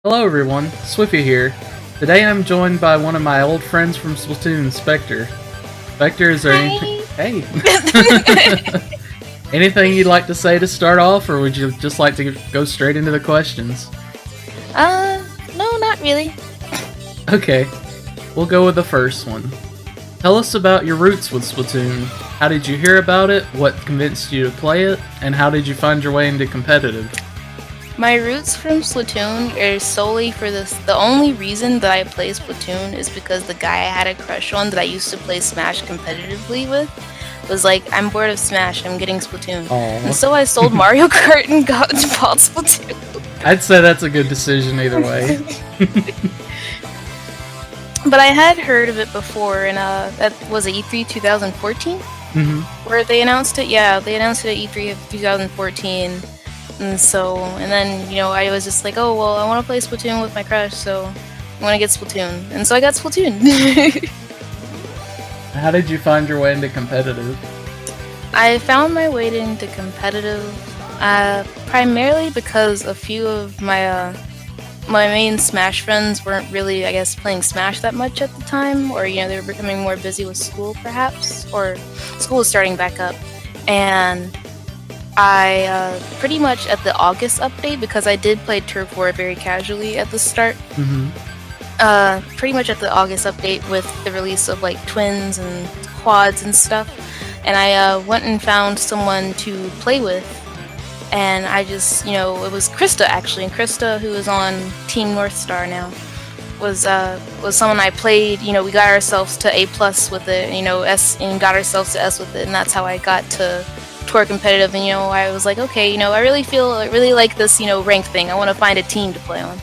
Hello everyone, Swiffy here. Today I'm joined by one of my old friends from Splatoon, Specter. Specter, is there anything? Hey! Anything you'd like to say to start off, or would you just like to go straight into the questions? No, not really. Okay, we'll go with the first one. Tell us about your roots with Splatoon. How did you hear about it? What convinced you to play it? And how did you find your way into competitive? My roots from Splatoon are solely for this. The only reason that I play Splatoon is because the guy I had a crush on that I used to play Smash competitively with was like, I'm bored of Smash, I'm getting Splatoon. Aww. And so I sold Mario Kart and bought Splatoon. I'd say that's a good decision either way. But I had heard of it before, and that was at E3 2014? Mm-hmm. Where they announced it? Yeah, they announced it at E3 of 2014. And then, I was just like, oh, well, I want to play Splatoon with my crush, so I want to get Splatoon. And so I got Splatoon. How did you find your way into competitive? I found my way into competitive primarily because a few of my main Smash friends weren't really, I guess, playing Smash that much at the time, or, they were becoming more busy with school, perhaps, or school was starting back up. And I pretty much at the August update, because I did play Turf War very casually at the start. Mm-hmm. Pretty much at the August update with the release of like twins and quads and stuff, and I went and found someone to play with, and I just, it was Krista actually, and Krista, who is on Team North Star now, was someone I played. We got ourselves to A+ with it, S, and got ourselves to S with it, and that's how I got to tour competitive. And I was like, okay, I really like this rank thing. I want to find a team to play on,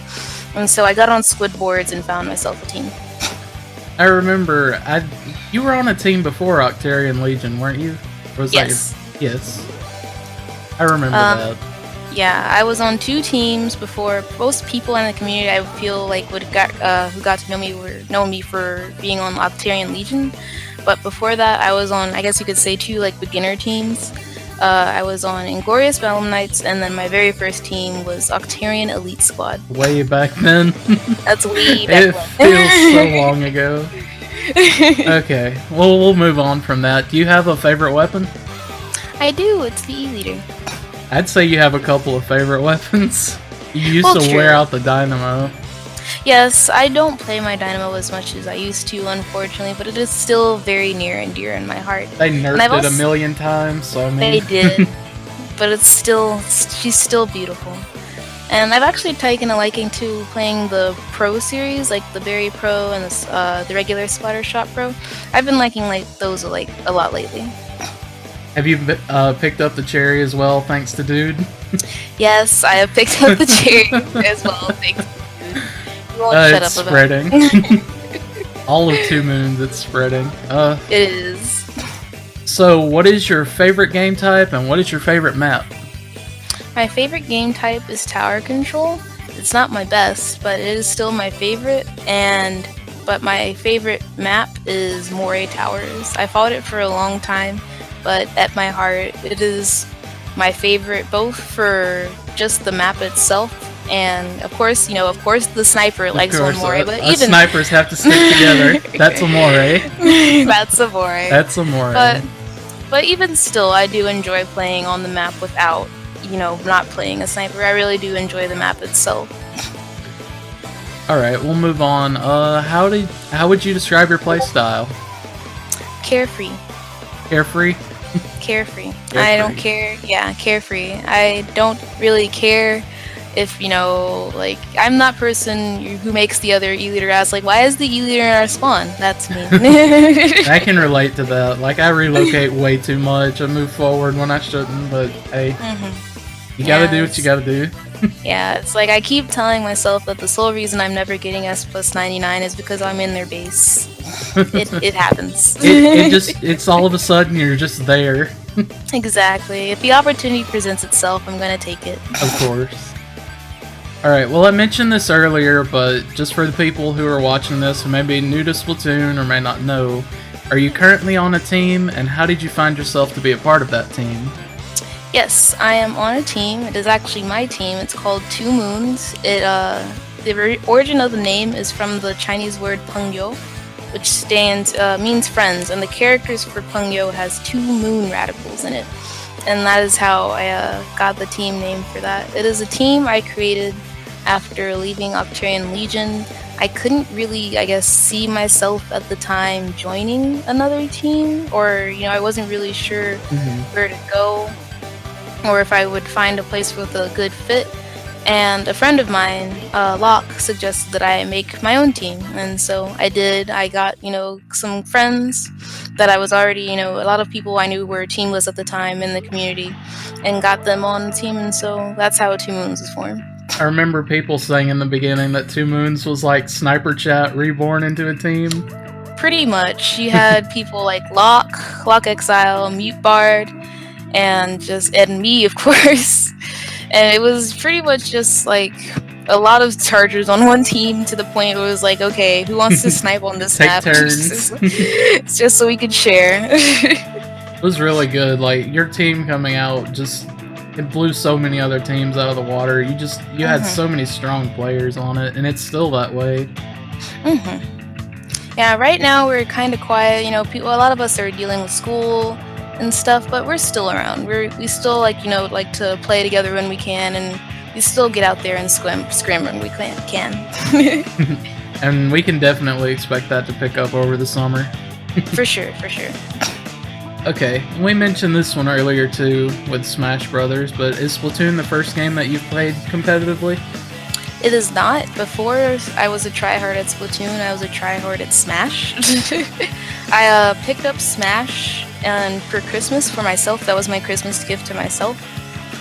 and so I got on Squid Boards and found myself a team. I remember you were on a team before Octarian Legion, weren't you? Or was Yes. Yes. I remember that. Yeah, I was on 2 teams before. Most people in the community, I feel like, who got to know me were known me for being on Octarian Legion. But before that, I was on, I guess you could say, 2 like beginner teams. I was on Inglorious Battle Knights, and then my very first team was Octarian Elite Squad. Way back then. That's way back when. It feels so long ago. Okay, well, we'll move on from that. Do you have a favorite weapon? I do. It's the E-Leader. I'd say you have a couple of favorite weapons. You used to wear out the Dynamo. Yes, I don't play my Dynamo as much as I used to, unfortunately, but it is still very near and dear in my heart. They nerfed it a million times, so I mean... They did, but she's still beautiful. And I've actually taken a liking to playing the Pro series, like the Berry Pro and the regular Splattershot Pro. I've been liking those a lot lately. Have you picked up the Cherry as well, thanks to Dude? Yes, I have picked up the Cherry as well, thanks to Dude. You won't shut it's up spreading. about it. All of 2 Moons, it's spreading. It is. So, what is your favorite game type, and what is your favorite map? My favorite game type is Tower Control. It's not my best, but it is still my favorite, but my favorite map is Moray Towers. I fought it for a long time, but at my heart, it is my favorite, both for just the map itself, and of course the sniper likes one Moray, but even snipers have to stick together. That's a Moray. That's a Moray. That's a Moray. But even still, I do enjoy playing on the map without, not playing a sniper. I really do enjoy the map itself. Alright, we'll move on. How would you describe your playstyle? Carefree. Carefree? Carefree. I don't care. Yeah, carefree. I don't really care if, I'm that person who makes the other E-Leader ask, why is the E-Leader in our spawn? That's me. I can relate to that. I relocate way too much. I move forward when I shouldn't, but hey, you gotta do what you gotta do. Yeah, it's I keep telling myself that the sole reason I'm never getting S+99 is because I'm in their base. It happens. It's all of a sudden you're just there. Exactly. If the opportunity presents itself, I'm gonna take it. Of course. Alright, well I mentioned this earlier, but just for the people who are watching this who may be new to Splatoon or may not know, are you currently on a team, and how did you find yourself to be a part of that team? Yes, I am on a team. It is actually my team. It's called 2 Moons. It the origin of the name is from the Chinese word "pengyo," which means friends, and the characters for Pengyo has 2 moon radicals in it, and that is how I got the team name for that. It is a team I created after leaving Octarian Legion. I couldn't really, I guess, see myself at the time joining another team, or I wasn't really sure where to go, or if I would find a place with a good fit. And a friend of mine, Locke, suggested that I make my own team, and so I did. I got, some friends that I was already, a lot of people I knew were teamless at the time in the community, and got them on the team, and so that's how 2 Moons was formed. I remember people saying in the beginning that 2 Moons was like Sniper Chat reborn into a team. Pretty much. You had people like Locke Exile, Mute Bard, and me, of course. And it was pretty much just like a lot of chargers on one team, to the point where it was like, okay, who wants to snipe on this Take map? turns. It's just so we could share. It was really good. Like, your team coming out it blew so many other teams out of the water. You had so many strong players on it, and it's still that way. Yeah, right now we're kind of quiet. A lot of us are dealing with school and stuff, but we're still around. We still like to play together when we can, and we still get out there and scrim when we can. And we can definitely expect that to pick up over the summer. For sure. Okay, we mentioned this one earlier too with Smash Brothers, but is Splatoon the first game that you've played competitively? It is not. Before I was a tryhard at Splatoon, I was a tryhard at Smash. I picked up Smash, and for Christmas for myself, that was my Christmas gift to myself.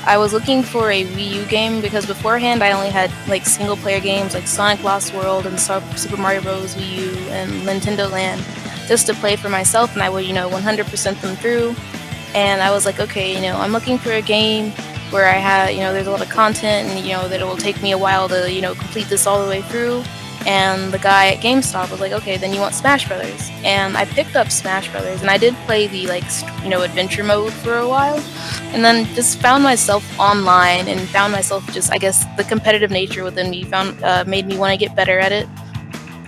I was looking for a Wii U game, because beforehand I only had like single player games like Sonic Lost World and Super Mario Bros. Wii U and Nintendo Land, just to play for myself, and I would 100% them through. And I was like, okay, I'm looking for a game where I had, there's a lot of content, and that it will take me a while to complete this all the way through. And the guy at GameStop was like, okay, then you want Smash Brothers. And I picked up Smash Brothers, and I did play the adventure mode for a while, and then just found myself online, and found myself just, I guess, the competitive nature within me made me want to get better at it,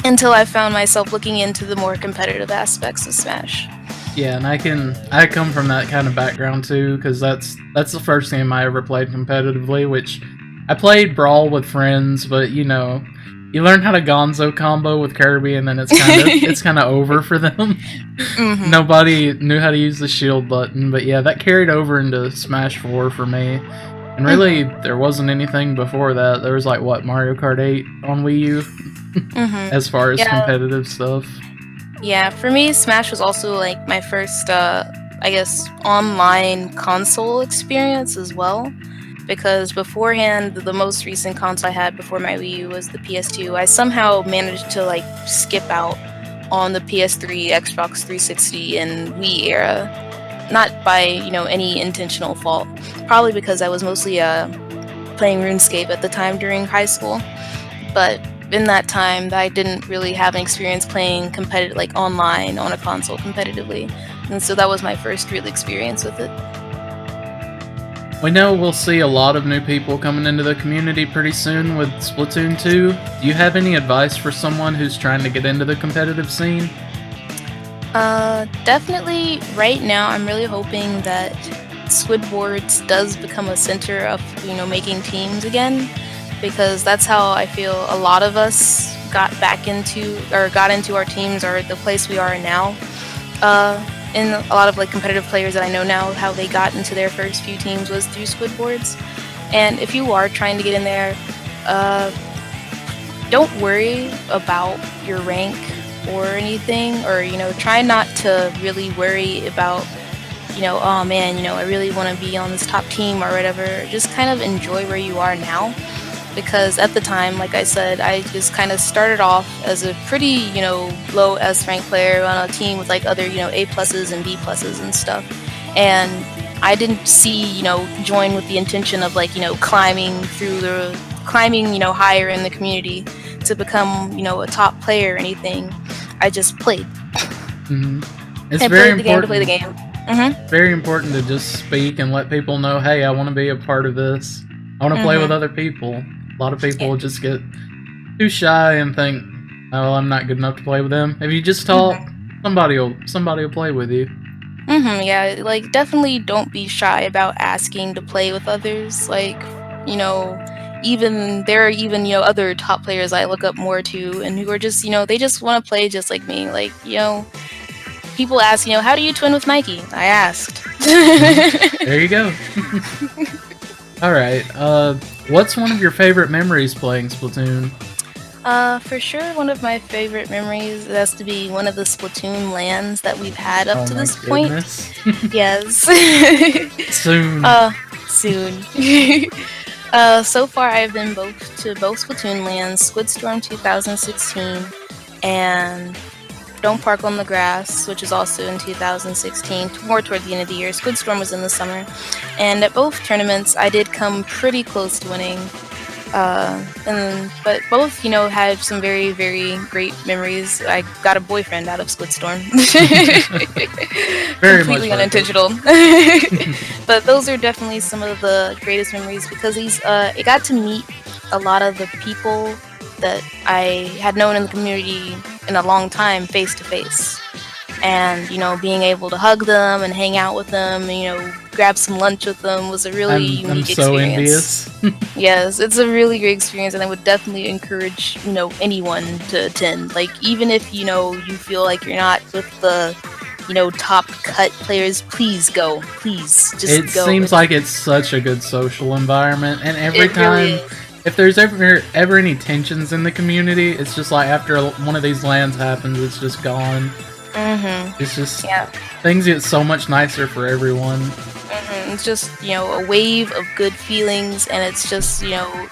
until I found myself looking into the more competitive aspects of Smash. Yeah, and I come from that kind of background too, because that's the first game I ever played competitively, which I played Brawl with friends, but you learn how to Gonzo combo with Kirby, and then it's kind of over for them. Nobody knew how to use the shield button, but yeah, that carried over into Smash 4 for me. And really, there wasn't anything before that. There was like Mario Kart 8 on Wii U, as far as competitive stuff. Yeah, for me, Smash was also like my first, I guess, online console experience as well. Because beforehand, the most recent console I had before my Wii U was the PS2. I somehow managed to skip out on the PS3, Xbox 360, and Wii era. Not by any intentional fault. Probably because I was mostly playing RuneScape at the time during high school. But in that time, I didn't really have an experience playing competitive, online on a console competitively, and so that was my first real experience with it. We know we'll see a lot of new people coming into the community pretty soon with Splatoon 2. Do you have any advice for someone who's trying to get into the competitive scene? Definitely right now I'm really hoping that Squidwards does become a center of, making teams again, because that's how I feel a lot of us got into our teams, or the place we are now. And a lot of competitive players that I know now, how they got into their first few teams was through Squidwards. And if you are trying to get in there, don't worry about your rank or anything, or try not to really worry about oh man, I really want to be on this top team or whatever. Just kind of enjoy where you are now, because at the time, like I said, I just kind of started off as a pretty low S rank player on a team with other A pluses and B pluses and stuff, and I didn't join with the intention of climbing higher in the community to become a top player or anything. I just played. It's I very played the game to play the game. Very important to just speak and let people know, hey, I want to be a part of this. I want to play with other people. A lot of people just get too shy and think, "Oh, I'm not good enough to play with them." If you just talk, Mhm. somebody will play with you. Yeah, like definitely don't be shy about asking to play with others. Like, you know, even there are even, other top players I look up more to and who are just, they just want to play just like me. Like, people ask, how do you twin with Nike? I asked. Mhm. There you go. All right. What's one of your favorite memories playing Splatoon? For sure, one of my favorite memories has to be one of the Splatoon lands that we've had up Oh to my this point. goodness. Yes. Soon. uh, Soon. So far I've been both Splatoon lands, Squidstorm 2016 and Don't Park on the Grass, which is also in 2016, more toward the end of the year. Squidstorm was in the summer. And at both tournaments I did come pretty close to winning. But both, had some very, very great memories. I got a boyfriend out of Splitstorm. Very much Completely worth it. unintentional. But those are definitely some of the greatest memories because I got to meet a lot of the people that I had known in the community in a long time face to face. And, being able to hug them and hang out with them, and, grab some lunch with them was a really I'm unique so experience. envious. Yes, it's a really great experience, and I would definitely encourage, anyone to attend. Like, even if, you feel like you're not with the, top cut players, please go. Please, just It go. seems like it's such a good social environment, and every It really time, is. if there's ever any tensions in the community, it's just like after one of these lands happens, it's just gone. It's just Yeah. things get so much nicer for everyone. It's just, a wave of good feelings, and it's just,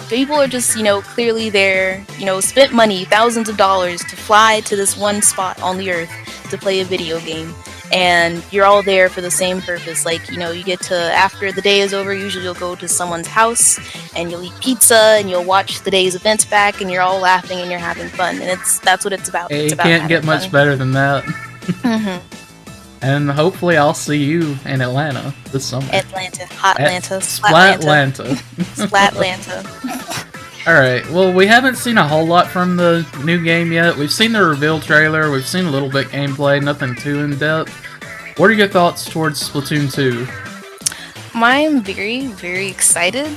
people are just, clearly there, spent money, thousands of dollars to fly to this one spot on the earth to play a video game. And you're all there for the same purpose. Like, you get to, after the day is over, usually you'll go to someone's house and you'll eat pizza and you'll watch the day's events back and you're all laughing and you're having fun. And that's what it's about. It's It about can't having get much fun. better than that. hmm And hopefully, I'll see you in Atlanta this summer Atlanta, at Hotlanta, Splatlanta, Splatlanta. Splatlanta. All right. Well, we haven't seen a whole lot from the new game yet. We've seen the reveal trailer. We've seen a little bit gameplay. Nothing too in depth. What are your thoughts towards Splatoon 2? I'm very, very excited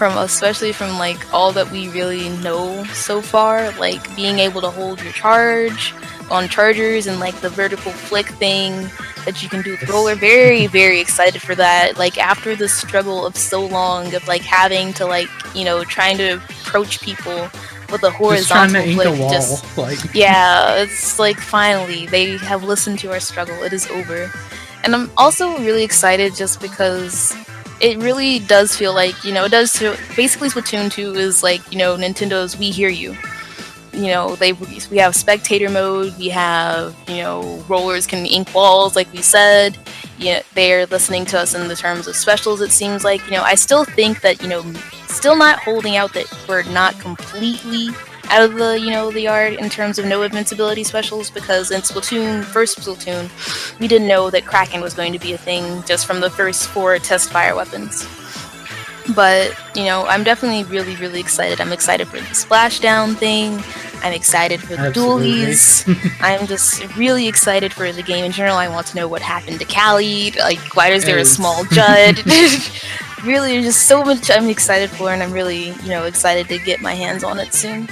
especially from like all that we really know so far, like being able to hold your charge on chargers and like the vertical flick thing that you can do with roller. Very, very excited for that. Like after the struggle of so long of like having to like, trying to approach people with a Just trying horizontal to ink flick. a wall. Like, Yeah, it's like finally they have listened to our struggle. It is over. And I'm also really excited just because it really does feel like, it does feel, basically Splatoon 2 is like, Nintendo's We Hear You. We have spectator mode, we have, rollers can ink walls like we said. Yeah, they're listening to us in the terms of specials, it seems like. I still think that, still not holding out that we're not completely out of the yard in terms of no invincibility specials, because in first Splatoon, we didn't know that Kraken was going to be a thing just from the first 4 test fire weapons. But, I'm definitely really, really excited. I'm excited for the splashdown thing. I'm excited for the absolutely. dualies. I'm just really excited for the game in general. I want to know what happened to Callie. Like, why is there a Yes. small Judd? Really, there's just so much I'm excited for, and I'm really, excited to get my hands on it soon.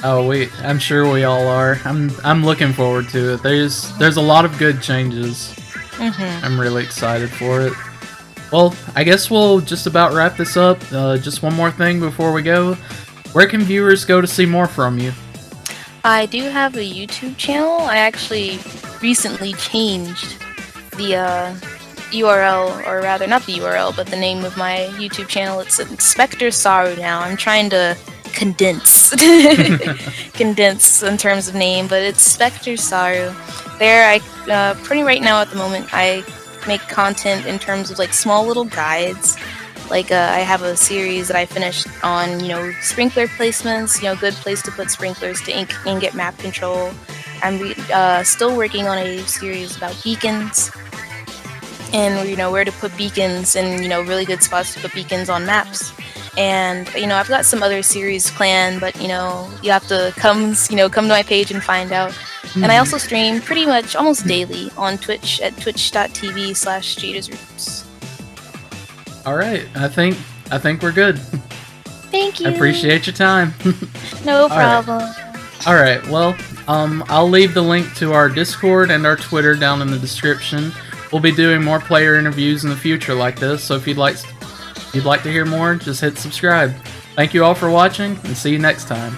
Oh, I'm sure we all are. I'm looking forward to it. There's a lot of good changes. I'm really excited for it. Well, I guess we'll just about wrap this up. Just one more thing before we go. Where can viewers go to see more from you? I do have a YouTube channel. I actually recently changed the URL, or rather, not the URL, but the name of my YouTube channel. It's Specter Saru now. I'm trying to condense in terms of name, but it's Specter Saru. There, I pretty right now at the moment, I make content in terms of like small little guides. Like I have a series that I finished on, sprinkler placements, good place to put sprinklers to ingot map control. I'm still working on a series about beacons, and where to put beacons and really good spots to put beacons on maps. And I've got some other series planned, but you have to come to my page and find out. And I also stream pretty much almost daily on Twitch at twitch.tv/JadesRoots. All right, I think we're good. Thank you. I appreciate your time. No problem. All right, well, I'll leave the link to our Discord and our Twitter down in the description. We'll be doing more player interviews in the future like this, so if you'd like to hear more, just hit subscribe. Thank you all for watching, and see you next time.